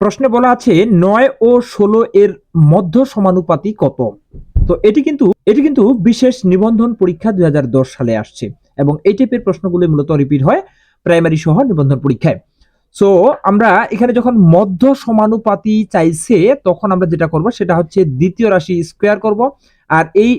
প্রশ্নে বলা আছে 9 ও 16 এর মধ্য সমানুপাতি কত। তো এটি কিন্তু বিশেষ নিবন্ধন পরীক্ষা 2010 সালে আসছে এবং এই টাইপের প্রশ্নগুলো মূলত রিপিট হয় প্রাইমারি সহ নিবন্ধন পরীক্ষায়। সো আমরা এখানে যখন মধ্য সমানুপাতি চাইছে তখন আমরা যেটা করব সেটা হচ্ছে দ্বিতীয় রাশি স্কয়ার করব, আর এই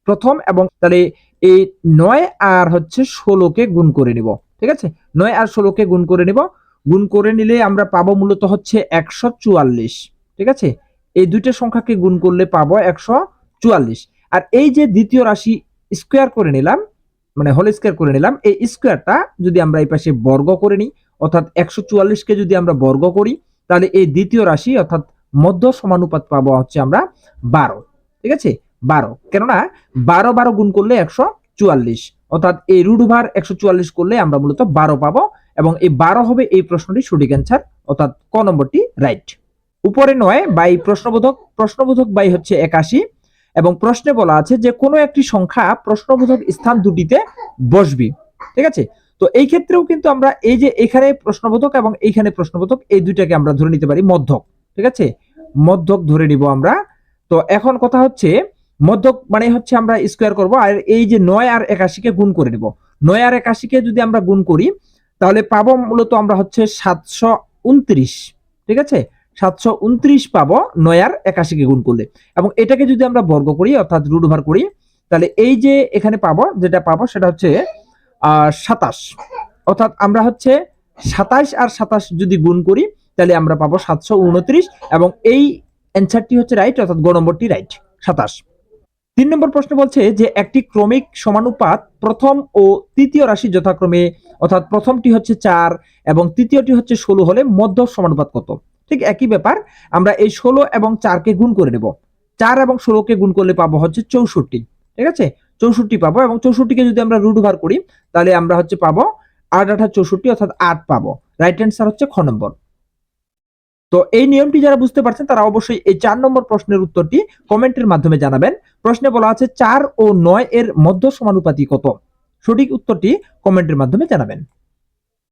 প্রথম এবং তাহলে এই 9 আর হচ্ছে 16 কে গুণ করে নিব। ঠিক আছে, 9 আর 16 কে গুণ করে নিব। গুণ করে নিলে আমরা পাবো মূলত হচ্ছে 144। ঠিক আছে, এই দুইটা সংখ্যাকে গুণ করলে পাবো 144। আর এই যে দ্বিতীয় রাশি স্কয়ার করে নিলাম, মানে হোল স্কয়ার করে নিলাম, এই স্কয়ারটা যদি আমরা এই পাশে বর্গ করে নিই, অর্থাৎ 144 কে যদি আমরা বর্গ করি তাহলে এই দ্বিতীয় রাশি অর্থাৎ মধ্য সমানুপাত পাবো হচ্ছে আমরা 12। ঠিক আছে, 12, কেননা 12 গুণ করলে 144, অর্থাৎ এই রুট ওভার 144 করলে আমরা মূলত 12 পাবো এবং এই 12 হবে এই প্রশ্নটির সঠিক অ্যান্সার, অর্থাৎ ক নম্বরটি রাইট। উপরে 9 বাই প্রশ্নবোধক বাই হচ্ছে 81 এবং প্রশ্নে বলা আছে যে কোনো একটি সংখ্যা প্রশ্নবোধক স্থান দুটিতে বসবে। ঠিক আছে, তো এই ক্ষেত্রেও কিন্তু আমরা এই যে এখানে প্রশ্নবোধক এবং এইখানে প্রশ্নবোধক এই দুইটাকে আমরা ধরে নিতে পারি মধ্যক। ঠিক আছে, মধ্যক ধরে নিব আমরা। তো এখন কথা হচ্ছে মধ্যক মানে হচ্ছে আমরা স্কয়ার করব, আর এই যে 9 আর 81 কে গুণ করে নিব। 9 আর 81 কে যদি আমরা গুণ করি তাহলে পাবো মূলত আমরা হচ্ছে 729। ঠিক আছে, 729 পাবো 9 আর 81 কে গুণ করলে, এবং এটাকে যদি আমরা বর্গ করি অর্থাৎ রুট ওভার করি তাহলে এই যে এখানে পাবো যেটা পাবো সেটা হচ্ছে 27। অর্থাৎ আমরা হচ্ছে 27 আর 27 যদি গুণ করি তাহলে আমরা পাবো 729 এবং এই অ্যান্সারটি হচ্ছে রাইট, অর্থাৎ গ নম্বরটি রাইট 27। 3 নম্বর প্রশ্ন বলছে যে একটি ক্রমিক সমানুপাত প্রথম ও তৃতীয় রাশি যথাক্রমে, অর্থাৎ প্রথমটি হচ্ছে 4 এবং তৃতীয়টি হচ্ছে 16 হলে মধ্য সমানুপাত কত। ঠিক একই ব্যাপার, আমরা এই 16 এবং 4 কে গুণ করে নেব। 4 এবং 16 কে গুণ করলে পাবো হচ্ছে 64। ঠিক আছে, 64 পাবো এবং 64 কে যদি আমরা রুট ওভার করি তাহলে আমরা হচ্ছে পাবো 8 8 64, অর্থাৎ 8 পাবো। রাইট অ্যান্সার হচ্ছে খ নম্বর। তো এই নিয়মটি যারা বুঝতে পারছেন তারা অবশ্যই এই 4 নম্বর প্রশ্নের উত্তরটি কমেন্টের মাধ্যমে জানাবেন। প্রশ্নে বলা আছে 4 ও 9 এর মধ্য সমানুপাতি কত। সঠিক উত্তরটি কমেন্টের মাধ্যমে জানাবেন।